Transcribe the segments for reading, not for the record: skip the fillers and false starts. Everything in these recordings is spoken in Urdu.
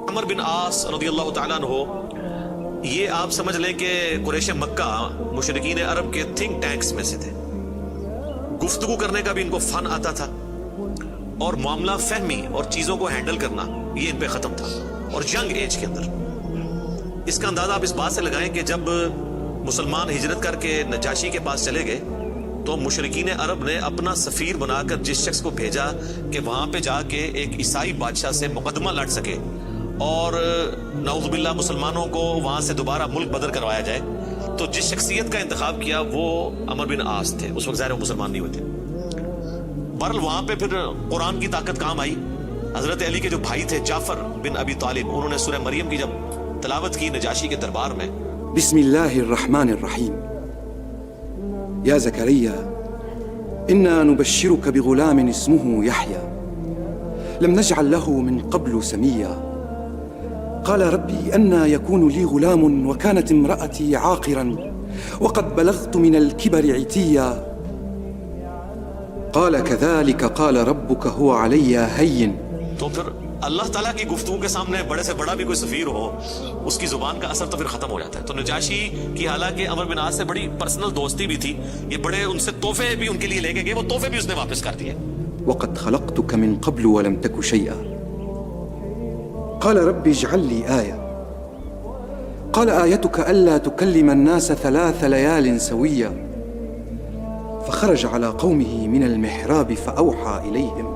عمر بن عاص رضی اللہ تعالیٰ عنہ، یہ آپ سمجھ لیں کہ قریش مکہ مشرکین عرب کے تھنک ٹینکس میں سے تھے. گفتگو کرنے کا بھی ان کو فن آتا تھا، اور معاملہ فہمی اور چیزوں کو ہینڈل کرنا یہ ان پہ ختم تھا، اور ینگ ایج کے اندر. اس کا اندازہ آپ اس بات سے لگائیں کہ جب مسلمان ہجرت کر کے نجاشی کے پاس چلے گئے تو مشرکین عرب نے اپنا سفیر بنا کر جس شخص کو بھیجا کہ وہاں پہ جا کے ایک عیسائی بادشاہ سے مقدمہ لڑ سکے اور نعوذ باللہ مسلمانوں کو وہاں سے دوبارہ ملک بدر کروایا جائے، تو جس شخصیت کا انتخاب کیا وہ عمر بن عاص تھے. اس وقت ظاہر وہ مسلمان نہیں ہوتے. برل وہاں پہ پھر قرآن کی طاقت کام آئی. حضرت علی کے جو بھائی تھے جعفر بن ابی طالب، انہوں نے سورہ مریم کی جب تلاوت کی نجاشی کے دربار میں، بسم اللہ الرحمن الرحیم، یا زکریا انا نبشرک بغلام اسمه يحيى لم نجعل له من قبل سميا قال ربي أنى يكون لي غلام وكانت امرأتي عاقرا وقد بلغت من الكبر عتيا قال كذلك قال ربك هو علي هين. تو پھر اللہ تعالیٰ کی گفتگو کے سامنے بڑے سے بڑا بھی کوئی سفیر ہو، اس کی زبان کا اثر تو پھر ختم ہو جاتا ہے. تو نجاشی کی حالانکہ عمر بن عاص سے بڑی پرسنل دوستی بھی تھی، یہ بڑے ان سے تحفے بھی ان کے لیے لے کے گئے، وہ تحفے بھی اس نے واپس کر دیے. وقد خلقتك من قبل ولم تك شيئا قال رب اجعل لي آية قال آيتك ألا تكلم الناس 3 ليال سويا فخرج على قومه من المحراب فأوحى إليهم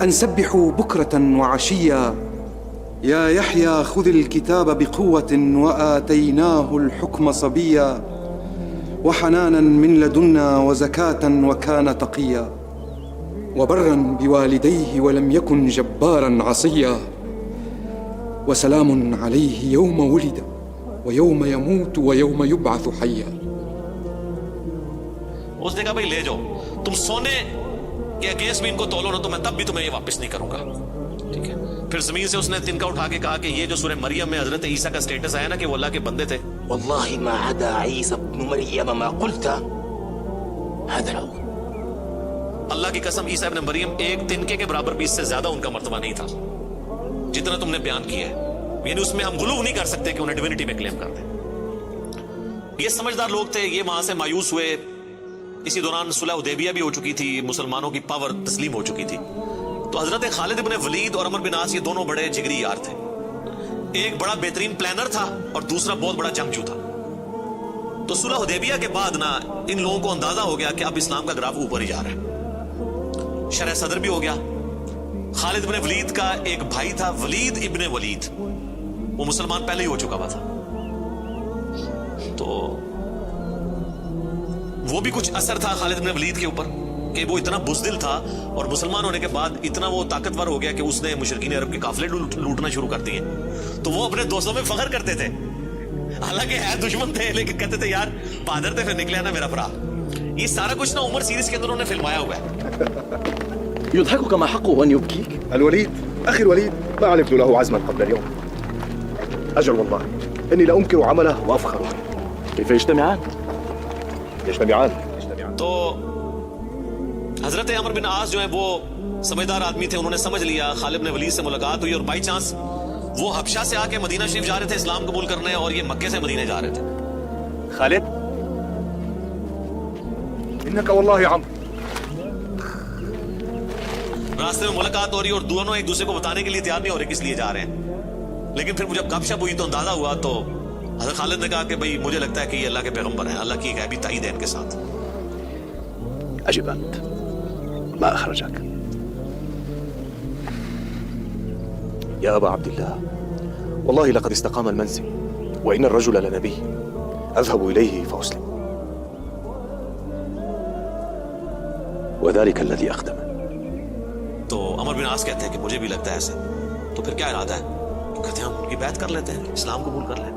أن سبحوا بكرة وعشيا يا يحيى خذ الكتاب بقوة وآتيناه الحكم صبيا وحنانا من لدنا وزكاة وكان تقيا وبرا بوالديه ولم يكن جبارا عصيا وسلام عليه يوم ولد ويوم يموت ويوم يبعث حيا. اس نے کہا بھائی لے جاؤ، تم سونے کے اگینسٹ بھی ان کو تولو نا تو میں تب بھی تمہیں یہ واپس نہیں کروں گا. ٹھیک ہے. پھر زمین سے اس نے تنکا اٹھا کے کہا کہ یہ جو سورہ مریم میں حضرت عیسیٰ کا سٹیٹس آیا نا کہ وہ اللہ کے بندے تھے، والله ما عدا عيسى ابن مريم ما قلت هذا الأول. اللہ کی قسم عیسیٰ ابن مریم ایک تنکے کے برابر بھی اس سے زیادہ ان کا مرتبہ نہیں تھا جتنا تم نے بیان کیا ہے. یعنی اس میں ہم غلو نہیں کر سکتے کہ انہیں ڈیوینٹی میں کلیم کر دیں. یہ سمجھدار لوگ تھے، یہ وہاں سے مایوس ہوئے. اسی دوران صلح حدیبیہ بھی ہو چکی تھی، مسلمانوں کی پاور تسلیم ہو چکی تھی. تو حضرت خالد بن ولید اور عمر بن عاص یہ دونوں بڑے جگری یار تھے. ایک بڑا بہترین پلانر تھا اور دوسرا بہت بڑا جنگجو تھا. تو صلح حدیبیہ کے بعد نا ان لوگوں کو اندازہ ہو گیا کہ اب اسلام کا گراف اوپر ہی جا رہا ہے. شرح صدر بھی ہو گیا. خالد بن ولید کا ایک بھائی تھا ولید ابن ولید، وہ مسلمان پہلے ہی ہو چکا ہوا تھا. تو وہ بھی کچھ اثر تھا خالد بن ولید کے اوپر کہ وہ اتنا بزدل تھا اور مسلمان ہونے کے بعد اتنا وہ طاقتور ہو گیا کہ اس نے مشرکین عرب کے قافلے لوٹنا شروع کر دیے. تو وہ اپنے دوستوں میں فخر کرتے تھے، حالانکہ ہے دشمن تھے لیکن کہتے تھے یار بہادر تھے، پھر نکلے نا میرا بھرا. یہ سارا کچھ نا عمر سیریز کے اندر انہوں نے فلمایا ہوا ہے. يضحكك ما حقه أن يبكيك؟ الوليد أخي الوليد ما علمت له عزما قبل اليوم. أجل والله إني لأنكر عمله وأفخر به. كيف يجتمعان؟ يجتمعان. تو حضرت عمر بن عاص جو ہیں وہ سمجھدار آدمی تھے، انہوں نے سمجھ لیا خالد بن ولید سے ملاقات ہوئی اور بائی چانس وہ حبشہ سے آ کے مدینہ شریف جا رہے تھے اسلام قبول کرنے، اور یہ مکے سے مدینہ جا رہے تھے. خالد إنك والله عمرو. راستے میں ملاقات ہو رہی اور دونوں ایک دوسرے کو بتانے کے لیے تیار نہیں ہو رہے کس لیے جا رہے ہیں. لیکن پھر جب گپ شپ ہوئی تو اندازہ ہوا. تو حضرت خالد نے کہا کہ بھئی مجھے لگتا ہے کہ یہ اللہ کے پیغمبر ہیں، اللہ کی ایک غیبی تائید ہے ان کے ساتھ. أجب أنت، ما أخرجك؟ يا أبا عبد الله والله لقد استقام المنزل وإن الرجل لنبي أذهب إليه فأسلم. وذلك الذي أخدمه. تو عمر بن عاص کہتے ہیں کہ مجھے بھی لگتا ہے ایسے. تو پھر کیا ارادہ ہے؟ کہتے ہیں ہم ان کی بیعت کر لیتے ہیں، اسلام قبول کر لیں.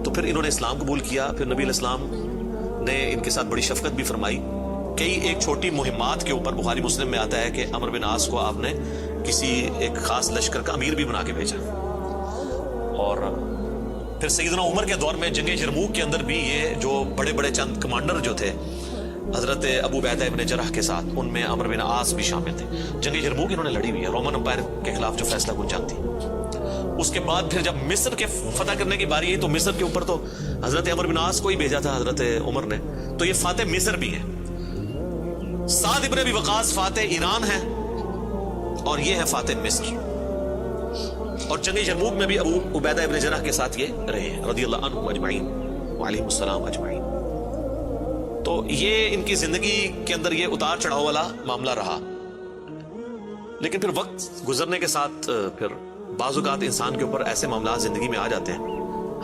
تو پھر انہوں نے اسلام قبول کیا. پھر نبی علیہ السلام نے ان کے ساتھ بڑی شفقت بھی فرمائی. کئی ایک چھوٹی مہمات کے اوپر بخاری مسلم میں آتا ہے کہ عمر بن عاص کو آپ نے کسی ایک خاص لشکر کا امیر بھی بنا کے بھیجا. اور پھر سیدنا عمر کے دور میں جنگ یرموک کے اندر بھی یہ جو بڑے بڑے چند کمانڈر جو تھے حضرت ابو عبیدہ ابن جرح کے ساتھ، ان میں عمرو بن عاص بھی شامل تھے. جنگ یرموک انہوں نے لڑی ہوئی ہے، رومن امپائر کے خلاف جو فیصلہ کن جنگ تھی. اس کے بعد پھر جب مصر کے فتح کرنے کی باری آئی تو مصر کے اوپر تو حضرت عمرو بن عاص کو ہی بھیجا تھا حضرت عمر نے. تو یہ فاتح مصر بھی ہیں. سعد ابن ابی وقاص فاتح ایران ہے اور یہ ہے فاتح مصر. اور جنگ یرموک میں بھی ابو عبیدہ ابن جرح کے ساتھ یہ رہے ہیں رضی اللہ عنہ اجمعین وعلیہم السلام اجمعین. تو یہ ان کی زندگی کے اندر یہ اتار چڑھاؤ والا معاملہ رہا. لیکن پھر وقت گزرنے کے ساتھ پھر بعض اوقات انسان کے اوپر ایسے معاملات زندگی میں آ جاتے ہیں.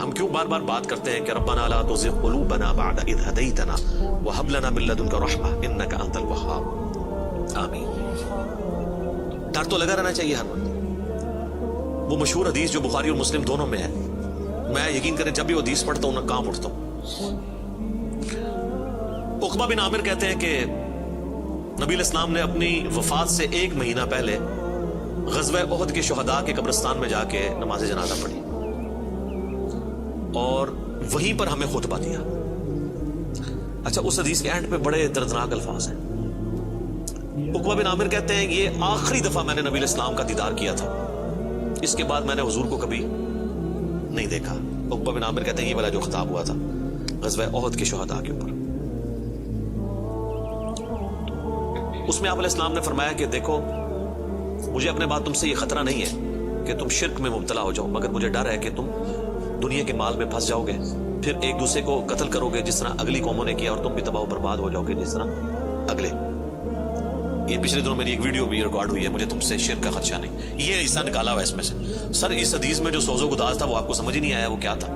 ہم کیوں بار بار بات کرتے ہیں کہ ربنا لا تزغ قلوبنا بعد اذ هديتنا وهب لنا من لدنك رحمة انك انت الوهاب. آمین. ڈر تو لگا رہنا چاہیے ہر وقت. وہ مشہور حدیث جو بخاری اور مسلم دونوں میں ہے، میں یقین کریں جب بھی وہ حدیث پڑھتا ہوں نہ کام اٹھتا ہوں. عقبہ بن عامر کہتے ہیں کہ نبی علیہ السلام نے اپنی وفات سے 1 مہینہ پہلے غزوہ احد کے شہداء کے قبرستان میں جا کے نماز جنازہ پڑھی اور وہیں پر ہمیں خطبہ دیا. اچھا، اس حدیث کے اینڈ پہ بڑے دردناک الفاظ ہیں. عقبہ بن عامر کہتے ہیں یہ آخری دفعہ میں نے نبی علیہ السلام کا دیدار کیا تھا، اس کے بعد میں نے حضور کو کبھی نہیں دیکھا. عقبہ بن عامر کہتے ہیں یہ والا جو خطاب ہوا تھا غزوہ احد کے شہداء کے اوپر، اس میں آپ علیہ السلام نے فرمایا کہ دیکھو مجھے اپنے بعد تم سے یہ خطرہ نہیں ہے کہ تم شرک میں مبتلا ہو جاؤ، مگر مجھے ڈر ہے کہ تم دنیا کے مال میں پھنس جاؤ گے، پھر ایک دوسرے کو قتل کرو گے جس طرح اگلی قوموں نے کیا، اور تم بھی تباہ و برباد ہو جاؤ گے جس طرح اگلے. یہ پچھلے دنوں میری ایک ویڈیو بھی ریکارڈ ہوئی ہے، مجھے تم سے شرک کا خدشہ نہیں. یہ حصہ نکالا ہوا اس میں سے. سر اس حدیث میں جو سوز و گداز تھا وہ آپ کو سمجھ ہی نہیں آیا وہ کیا تھا.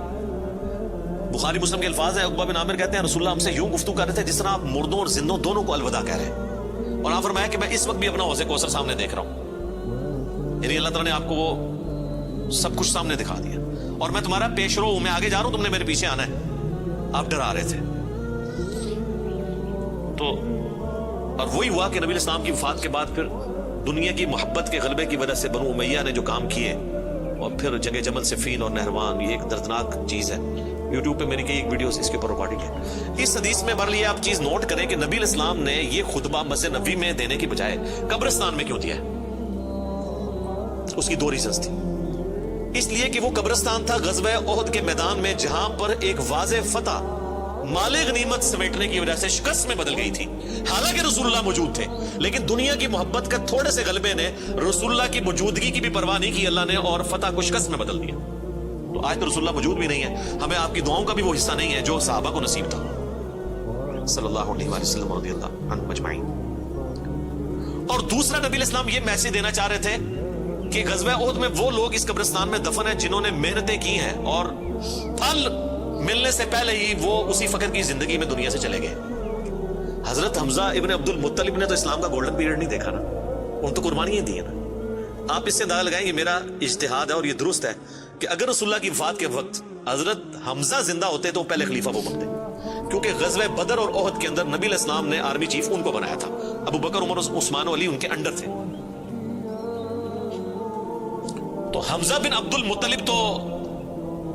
بخاری مسلم کے الفاظ ہیں. عقبہ بن عامر کہتے ہیں رسول اللہ ہم سے یوں گفتگو کر رہے تھے جس طرح آپ مردوں اور زندوں دونوں کو الوداع کہہ رہے ہیں، اور آپ فرمایا کہ میں اس وقت بھی اپنا حوض کوثر سامنے دیکھ رہا ہوں. یعنی اللہ تعالیٰ نے آپ کو وہ سب کچھ سامنے دکھا دیا، اور میں تمہارا پیش رو ہوں، میں آگے جا رہا ہوں، تم نے میرے پیچھے آنا ہے. آپ ڈرا رہے تھے. تو اور وہی ہوا کہ نبی علیہ السلام کی وفات کے بعد پھر دنیا کی محبت کے غلبے کی وجہ سے بنو امیہ نے جو کام کیے، اور پھر جنگ جمل صفین اور نہروان، یہ ایک دردناک چیز ہے. یوٹیوب پہ میری کئی ایک ویڈیوز اس کے اوپر ریکارڈنگ ہے. اس حدیث میں بہرحال یہ آپ چیز نوٹ کریں کہ نبی علیہ السلام نے یہ خطبہ مسجد نبوی میں دینے کی بجائے قبرستان میں کیوں دیا ہے؟ اس کی 2 ریزنز تھی. اس لیے کہ وہ قبرستان تھا غزوہ احد کے میدان میں، جہاں پر ایک واضح فتح مال غنیمت سمیٹنے کی وجہ سے شکست میں بدل گئی تھی. حالانکہ رسول اللہ موجود تھے، لیکن دنیا کی محبت کا تھوڑے سے غلبے نے رسول اللہ کی موجودگی کی بھی پرواہ نہیں کی اللہ نے، اور فتح کو شکست میں بدل دیا. تو آج تو رسول اللہ موجود بھی نہیں ہے، ہمیں آپ کی دعاؤں کا بھی وہ حصہ نہیں ہے جو صحابہ کو نصیب تھا صلی اللہ علیہ وآلہ وسلم رضی اللہ عنہم اجمعین. اور دوسرا نبی علیہ السلام یہ میسج دینا چاہ رہے تھے کہ غزوہ احد میں وہ لوگ اس قبرستان میں دفن ہیں جنہوں نے محنتیں کی ہیں، اور پھل ملنے سے پہلے ہی وہ اسی فقر کی زندگی میں دنیا سے چلے گئے. حضرت حمزہ ابن عبد المطلب نے تو اسلام کا گولڈن پیریڈ نہیں دیکھا نا، ان تو قربانیاں دی ہیں نا. آپ اس سے اندازہ لگائیں، یہ میرا اجتہاد ہے اور یہ درست ہے کہ اگر رسول اللہ کی وفات کے وقت حضرت حمزہ زندہ ہوتے تو پہلے خلیفہ وہ بنتے، کیونکہ غزوہ بدر اور احد کے اندر نبی علیہ السلام نے آرمی چیف ان کو بنایا تھا. ابو بکر، عمر، عثمان و علی ان کے انڈر تھے. تو حمزہ بن عبد المطلب تو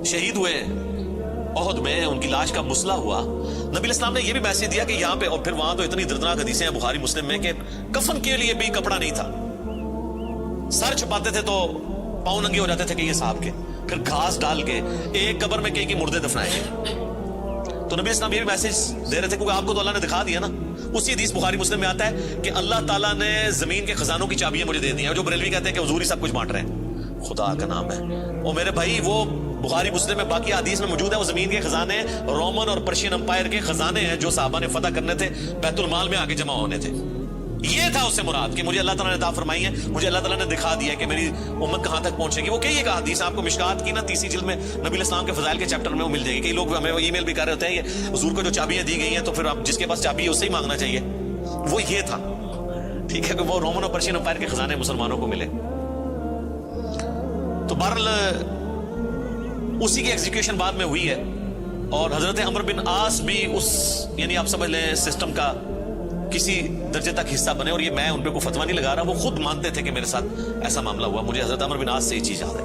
شہید ہوئے احد میں، ان کی لاش کا مسئلہ ہوا. نبی علیہ السلام نے یہ بھی میسج دیا کہ یہاں پہ، اور پھر وہاں تو اتنی دردناک حدیثیں ہیں بخاری مسلم میں کہ کفن کے لیے بھی کپڑا نہیں تھا، سر چھپاتے تھے تو پاؤں ننگے ہو جاتے تھے کہ یہ صاحب کے، پھر گھاس ڈال کے ایک قبر میں کئی مردے دفنائے گئے. تو نبی اسلام یہ بھی میسج دے رہے تھے کیونکہ آپ کو تو اللہ نے دکھا دیا نا. اسی حدیث بخاری مسلم میں آتا ہے کہ اللہ تعالیٰ نے زمین کے خزانوں کی چابیاں مجھے دے دی ہیں، جو بریلوی کہتے ہیں کہ حضور ہی سب کچھ بانٹ رہے ہیں. خدا کا نام ہے اور میرے بھائی، وہ بخاری مسلم میں باقی حدیث میں موجود ہے، وہ زمین کے خزانے رومن اور پرشین امپائر کے خزانے ہیں جو صحابہ نے فتح کرنے تھے، بیت المال میں آگے جمع ہونے تھے. یہ تھا اس سے مراد کہ مجھے اللہ تعالیٰ نے عطا فرمائی ہے، مجھے اللہ تعالیٰ نے دکھا دیا کہ میری امت کہاں تک پہنچے گی. وہ کئی ایک حدیث آپ کو مشکات کی نا 30 جلد میں نبی علیہ السلام کے فضائل کے چیپٹر میں وہ مل جائے گی. کئی لوگ ہمیں ای میل بھی کر رہے ہوتے ہیں یہ حضور کو جو چابیاں دی گئی ہیں تو پھر آپ جس کے پاس چابی ہے اس سے ہی مانگنا چاہیے. وہ یہ تھا، ٹھیک ہے، کہ وہ رومن اور پرشین امپائر کے خزانے مسلمانوں کو ملے. تو بہرحال اسی کی ایگزیکیوشن بعد میں ہوئی ہے، اور حضرت عمرو بن عاص بھی اس، یعنی آپ سمجھ لیں سسٹم کا کسی درجے تک حصہ بنے. اور یہ میں ان پہ کوئی فتویٰ نہیں لگا رہا، وہ خود مانتے تھے کہ میرے ساتھ ایسا معاملہ ہوا. مجھے حضرت عمرو بن عاص سے یہ چیز یاد ہے.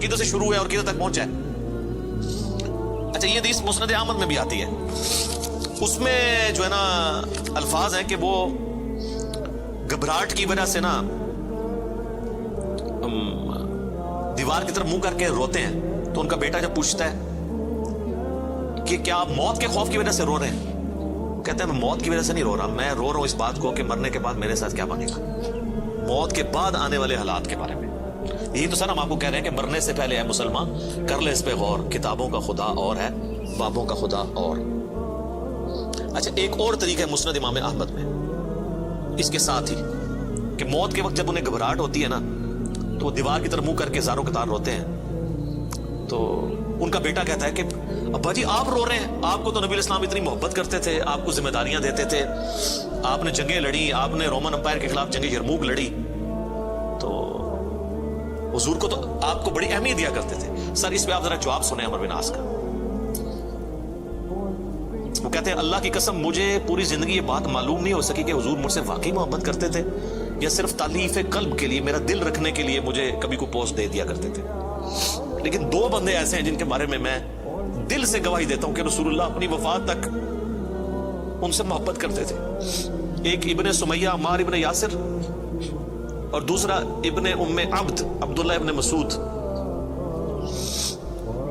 کدھر سے شروع ہے اور کدھر تک پہنچا ہے. اچھا یہ حدیث مسند احمد میں بھی آتی ہے. اس میں جو ہے نا الفاظ ہیں کہ وہ گھبراہٹ کی وجہ سے نا دیوار کی طرف منہ کر کے روتے ہیں. تو ان کا بیٹا جب پوچھتا ہے کہ کیا آپ موت کے خوف کی وجہ سے رو رہے ہیں, وہ کہتے ہیں میں موت کی وجہ سے نہیں رو رہا, میں رو رہا ہوں اس بات کو کہ مرنے کے بعد میرے ساتھ کیا بنے گا, موت کے بعد آنے والے حالات کے بارے میں. یہی تو سر ہم آپ کو کہہ رہے ہیں کہ مرنے سے پہلے اے مسلمان کر لے اس پہ غور, کتابوں کا خدا اور ہے, بابوں کا خدا اور. اچھا ایک اور طریقہ ہے مسند امام احمد میں اس کے ساتھ ہی کہ موت کے وقت جب انہیں گھبراہٹ ہوتی ہے نا تو وہ دیوار کی طرف منہ کر کے زاروں قطار روتے ہیں. تو ان کا بیٹا کہتا ہے کہ ابا جی آپ رو رہے ہیں, آپ کو تو نبی اسلام اتنی محبت کرتے تھے, آپ کو ذمہ داریاں دیتے تھے, آپ نے جنگیں لڑی, آپ نے رومن امپائر کے خلاف جنگ یرموک لڑی, تو حضور کو تو آپ کو بڑی اہمیت دیا کرتے تھے. سر اس پہ آپ ذرا جواب سنیں عمر بن عاص کا. وہ کہتے ہیں اللہ کی قسم مجھے پوری زندگی یہ بات معلوم نہیں ہو سکی کہ حضور مجھ سے واقعی محبت کرتے تھے یا صرف تالیف قلب کے لیے, میرا دل رکھنے کے لیے مجھے کبھی کو پوسٹ دے دیا کرتے تھے. لیکن دو بندے ایسے ہیں جن کے بارے میں دل سے گواہی دیتا ہوں کہ رسول اللہ اپنی وفات تک ان سے محبت کرتے تھے. ایک ابن سمیہ عمار ابن یاسر اور دوسرا ابن ام عبد عبداللہ ابن مسعود.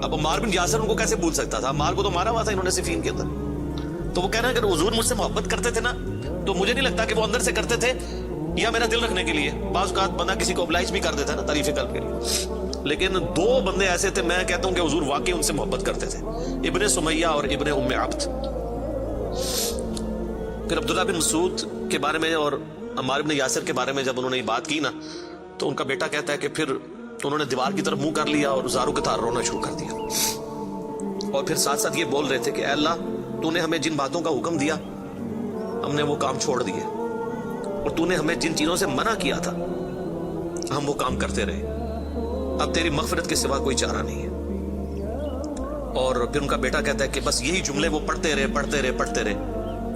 اب عمار بن یاسر ان کو کیسے بھول سکتا تھا, عمار کو تو مارا ہوا تھا انہوں نے صفین کے اندر. تو وہ کہہ رہے ہیں کہ حضور مجھ سے محبت کرتے تھے نا, تو مجھے نہیں لگتا کہ وہ اندر سے کرتے تھے یا میرا دل رکھنے کے لیے. بعض اوقات بندہ کسی کو oblige بھی کر دیتا ہے نا تعریف قلب کے لیے, لیکن دو بندے ایسے تھے میں کہتا ہوں کہ حضور واقعی ان سے محبت کرتے تھے, ابن سمیہ اور ابن ام عبد. پھر عبداللہ بن مسعود کے بارے میں اور عمار بن یاسر کے بارے میں جب انہوں نے یہ بات کی نا تو ان کا بیٹا کہتا ہے کہ پھر انہوں نے دیوار کی طرف منہ کر لیا اور زاروں کے تار رونا شروع کر دیا, اور پھر ساتھ ساتھ یہ بول رہے تھے کہ اے اللہ تو نے ہمیں جن باتوں کا حکم دیا ہم نے وہ کام چھوڑ دیے, اور تو نے ہمیں جن چیزوں سے منع کیا تھا ہم وہ کام کرتے رہے, اب تیری مغفرت کے سوا کوئی چارہ نہیں ہے. اور پھر ان کا بیٹا کہتا ہے کہ بس یہی جملے وہ پڑھتے رہے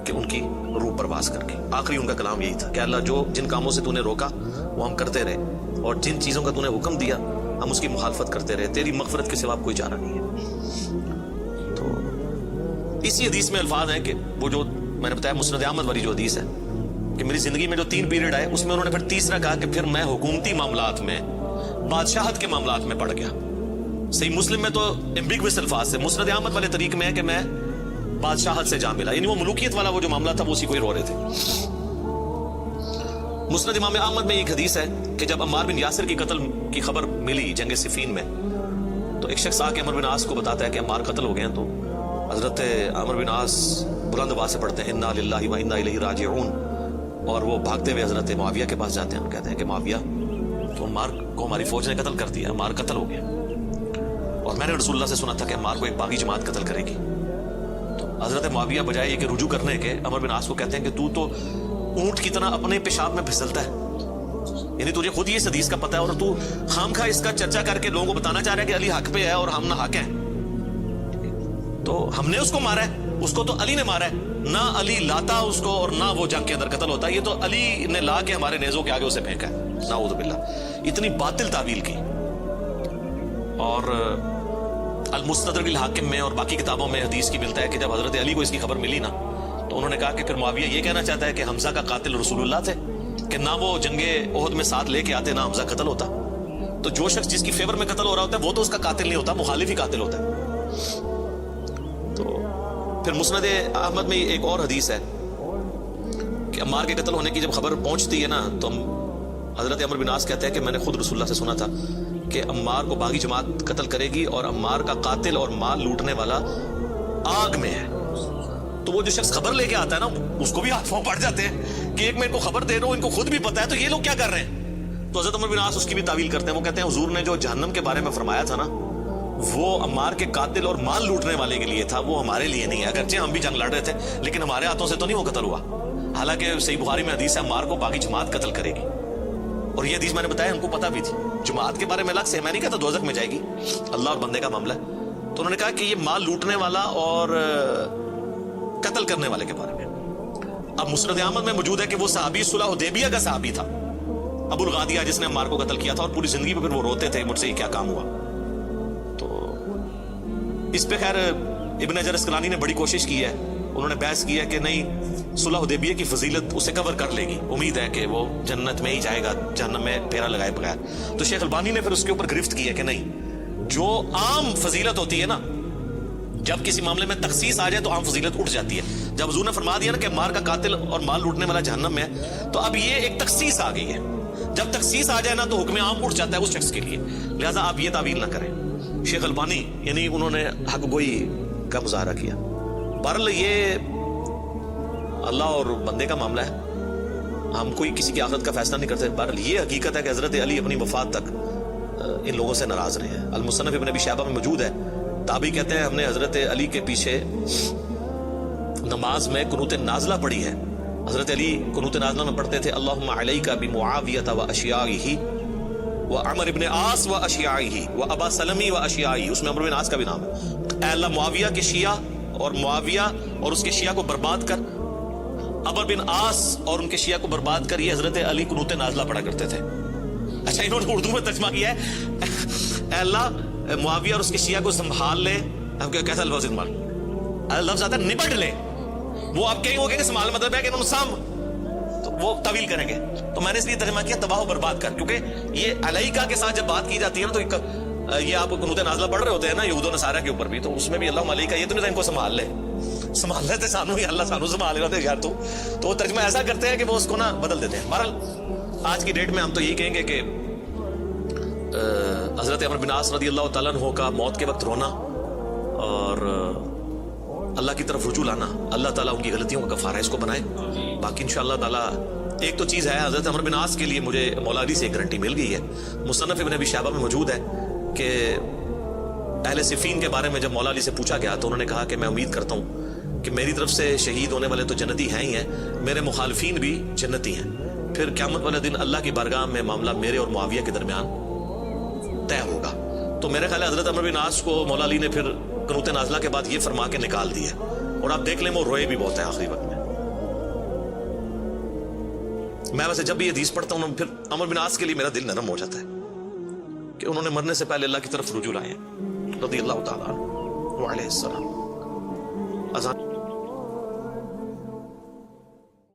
کہ ان کی روح پرواز کر کے آخری ان کا کلام یہی تھا کہ اللہ جو جن کاموں سے تو نے روکا وہ ہم کرتے رہے, اور جن چیزوں کا تو نے حکم دیا ہم اس کی مخالفت کرتے رہے, تیری مغفرت کے سوا کوئی چارہ نہیں ہے. تو اسی حدیث میں الفاظ ہیں کہ وہ جو میں نے بتایا مسند احمد والی جو حدیث ہے کہ میری زندگی میں جو 3 پیریڈ آئے اس میں انہوں نے پھر تیسرا کہا کہ پھر میں حکومتی معاملات میں بادشاہت کے معاملات میں پڑ گیا. صحیح مسلم میں تو ایمبیگوس الفاظ سے, مسند احمد والے طریق میں ہے کہ میں بادشاہت سے جا ملا, یعنی وہ ملوکیت والا وہ جو معاملہ تھا وہ اسی کو ہی رو رہے تھے. مسند امام احمد میں ایک حدیث ہے کہ جب عمار بن یاسر کی قتل کی خبر ملی جنگ صفین میں تو ایک شخص آ کے عمر بن عاص کو بتاتا ہے کہ عمار قتل ہو گئے ہیں. تو حضرت عمر بن عاص بلند آواز سے پڑھتے ہیں انا للہ و انا الیہ راجعون, اور وہ بھاگتے ہوئے حضرت معاویہ کے پاس جاتے ہیں اور کہتے ہیں کہ معاویہ تو عمار کو ہماری فوج نے قتل کر دیا, عمار قتل ہو گیا, اور میں نے رسول اللہ سے سنا تھا کہ عمار کو ایک باغی جماعت قتل کرے گی. تو حضرت معاویہ بجائے یہ کہ رجوع کرنے کے عمر بن عاص کو کہتے ہیں کہ تو اونٹ کی طرح اپنے پیشاب میں پھسلتا ہے, یعنی تجھے خود یہ اس حدیث کا پتہ ہے اور تو خامخواہ اس کا چرچا کر کے لوگوں کو بتانا چاہ رہا ہے کہ علی حق پہ ہے اور ہم نہ حق ہیں. تو ہم نے اس کو مارا ہے, اس کو تو علی نے مارا ہے, نہ علی لاتا اس کو اور نہ وہ جنگ کے اندر قتل ہوتا, یہ تو علی نے لا کے ہمارے نیزوں کے آگے اسے پھینکا ہے, نعوذ باللہ. اتنی باطل تعویل کی. اور المستدرک الحاکم میں اور باقی کتابوں میں حدیث کی ملتا ہے کہ جب حضرت علی کو اس کی خبر ملی نا تو انہوں نے کہا کہ پھر معاویہ یہ کہنا چاہتا ہے کہ حمزہ کا قاتل رسول اللہ تھے, کہ نہ وہ جنگ احد میں ساتھ لے کے آتے نہ حمزہ قتل ہوتا. تو جو شخص جس کی فیور میں قتل ہو رہا ہوتا ہے وہ تو اس کا قاتل نہیں ہوتا, مخالف ہی قاتل ہوتا ہے. تو پھر مسند احمد میں ایک اور حدیث ہے کہ عمار کے قتل ہونے کی جب خبر پہنچتی ہے نا تو حضرت عمر بن عاص کہتے ہیں کہ میں نے خود رسول اللہ سے سنا تھا کہ عمار کو باغی جماعت قتل کرے گی اور عمار کا قاتل اور مال لوٹنے والا آگ میں ہے. تو وہ جو شخص خبر لے کے آتا ہے نا اس کو بھی ہاتھ پاؤں پڑ جاتے ہیں کہ ایک میں ان کو خبر دے رہا ہوں, ان کو خود بھی پتا ہے تو یہ لوگ کیا کر رہے ہیں. تو حضرت عمر بن عاص اس کی بھی تعویل کرتے ہیں, وہ کہتے ہیں حضور نے جو جہنم کے بارے میں فرمایا تھا نا وہ عمار کے قاتل اور مال لوٹنے والے کے لیے تھا, وہ ہمارے لیے نہیں ہے. اگرچہ ہم بھی جنگ لڑ رہے تھے لیکن ہمارے ہاتھوں سے تو نہیں وہ قتل ہوا. حالانکہ صحیح بخاری میں حدیث ہے عمار کو باقی جماعت قتل کرے گی, اور یہ حدیث میں نے بتایا ہم کو پتا بھی تھی. جماعت کے بارے میں الگ سے میں نہیں کہتا دوزخ میں جائے گی, اللہ اور بندے کا معاملہ ہے. تو انہوں نے کہا کہ یہ مال لوٹنے والا اور قتل کرنے والے کے بارے میں. اب مسند احمد میں موجود ہے کہ وہ صحابی صلح حدیبیہ کا صحابی تھا, ابو الغادیہ جس نے عمار کو قتل کیا تھا، اور پوری زندگی پہ پھر وہ روتے تھے مجھ سے یہ کیا کام ہوا. تو اس پہ خیر ابن حجر اسقلانی نے بڑی کوشش کی ہے، انہوں نے بحث کی ہے کہ نہیں، صلح حدیبیہ کی فضیلت اسے کور کر لے گی، امید ہے کہ وہ جنت میں ہی جائے گا جہنم میں پھیرا لگائے بغیر. تو شیخ البانی نے پھر اس کے اوپر گرفت کی ہے کہ نہیں، جو عام فضیلت ہوتی ہے نا، جب کسی معاملے میں تخصیص آ جائے تو عام فضیلت اٹھ جاتی ہے. جب حضور نے فرما دیا نا کہ مار کا قاتل اور مال لوٹنے والا جہنم میں ہے، تو اب یہ ایک تخصیص آ گئی ہے. جب تخصیص آ جائے نا تو حکم عام اٹھ جاتا ہے اس شخص کے لیے، لہذا آپ یہ تعویل نہ کریں. شیخ البانی یعنی انہوں نے حق گوئی کا مظاہرہ کیا. بہرحال یہ اللہ اور بندے کا معاملہ ہے، ہم کوئی کسی کی آخرت کا فیصلہ نہیں کرتے. بہرحال یہ حقیقت ہے کہ حضرت علی اپنی وفات تک ان لوگوں سے ناراض رہے ہیں. المصنف ابن ابی شیبہ میں موجود ہے، تابعی کہتے ہیں ہم نے حضرت علی کے پیچھے نماز میں قنوت نازلہ پڑھی ہے. حضرت علی قنوت نازلہ میں پڑھتے تھے اللہم علیک بمعاویہ و اشیائہ و عمر ابن عاص و اشیائہ و ابا سلمی و اشیائہ. اس میں عمر بن عاص کا بھی نام ہے. اے اللہ معاویہ کے شیعہ اور معاویہ اور اس کے شیعہ کو برباد کر، عمر بن عاص اور ان کے شیعہ کو برباد کر. یہ حضرت علی قنوت نازلہ پڑھا کرتے تھے. اچھا انہوں نے اردو میں ترجمہ کیا ہے اے اللہ معاویہ اور اس کے شیعہ کو سنبھال لے. اب کیسا لفظ لفظ آتا ہے نبٹ لے. وہ آپ کہیں گے کہ سنبھال مطلب ہے کہ انہوں نے تو وہ طویل کریں گے. تو میں نے اس لیے ترجمہ کیا تباہ و برباد کر، کیونکہ یہ علیکہ کے ساتھ جب بات کی جاتی ہے نا تو یہ آپ قنوت نازلہ پڑھ رہے ہوتے ہیں نا یہود و نصارہ کے اوپر بھی، تو اس میں بھی اللہ علیکہ یہ تو نہیں ان کو سنبھال لے، سنبھال لیتے سانو ہی اللہ سانو سنبھال لیتے یار. تو وہ ترجمہ ایسا کرتے ہیں کہ وہ اس کو نا بدل دیتے ہیں. بہرحال آج کی ڈیٹ میں ہم تو یہی کہیں گے کہ حضرت عمر بن عاص رضی اللہ تعالیٰ عنہ کا موت کے وقت رونا اور اللہ کی طرف رجوع لانا، اللہ تعالیٰ ان کی غلطیوں کا کفارہ اس کو بنائے. باقی انشاءاللہ تعالیٰ ایک تو چیز ہے، حضرت عمر بن عاص کے لیے مجھے مولا علی سے ایک گارنٹی مل گئی ہے. مصنف ابن ابی شیبہ میں موجود ہے کہ اہل صفین کے بارے میں جب مولا علی سے پوچھا گیا تو انہوں نے کہا کہ میں امید کرتا ہوں کہ میری طرف سے شہید ہونے والے تو جنتی ہیں ہی ہیں، میرے مخالفین بھی جنتی ہیں. پھر قیامت والے دن اللہ کی بارگاہ میں معاملہ میرے اور معاویہ کے درمیان طے ہوگا. تو میرے خیال ہے حضرت عمر بن عاص کو مولا علی نے پھر قنوت نازلہ کے بعد یہ فرما کے نکال دیا، اور آپ دیکھ لیں وہ روئے بھی بہت ہیں آخری وقت میں. میں ویسے جب بھی یہ حدیث پڑھتا ہوں پھر عمر بن عاص کے لیے میرا دل نرم ہو جاتا ہے کہ انہوں نے مرنے سے پہلے اللہ کی طرف رجوع لائے رضی اللہ تعالیٰ عنہ وعلیہ السلام.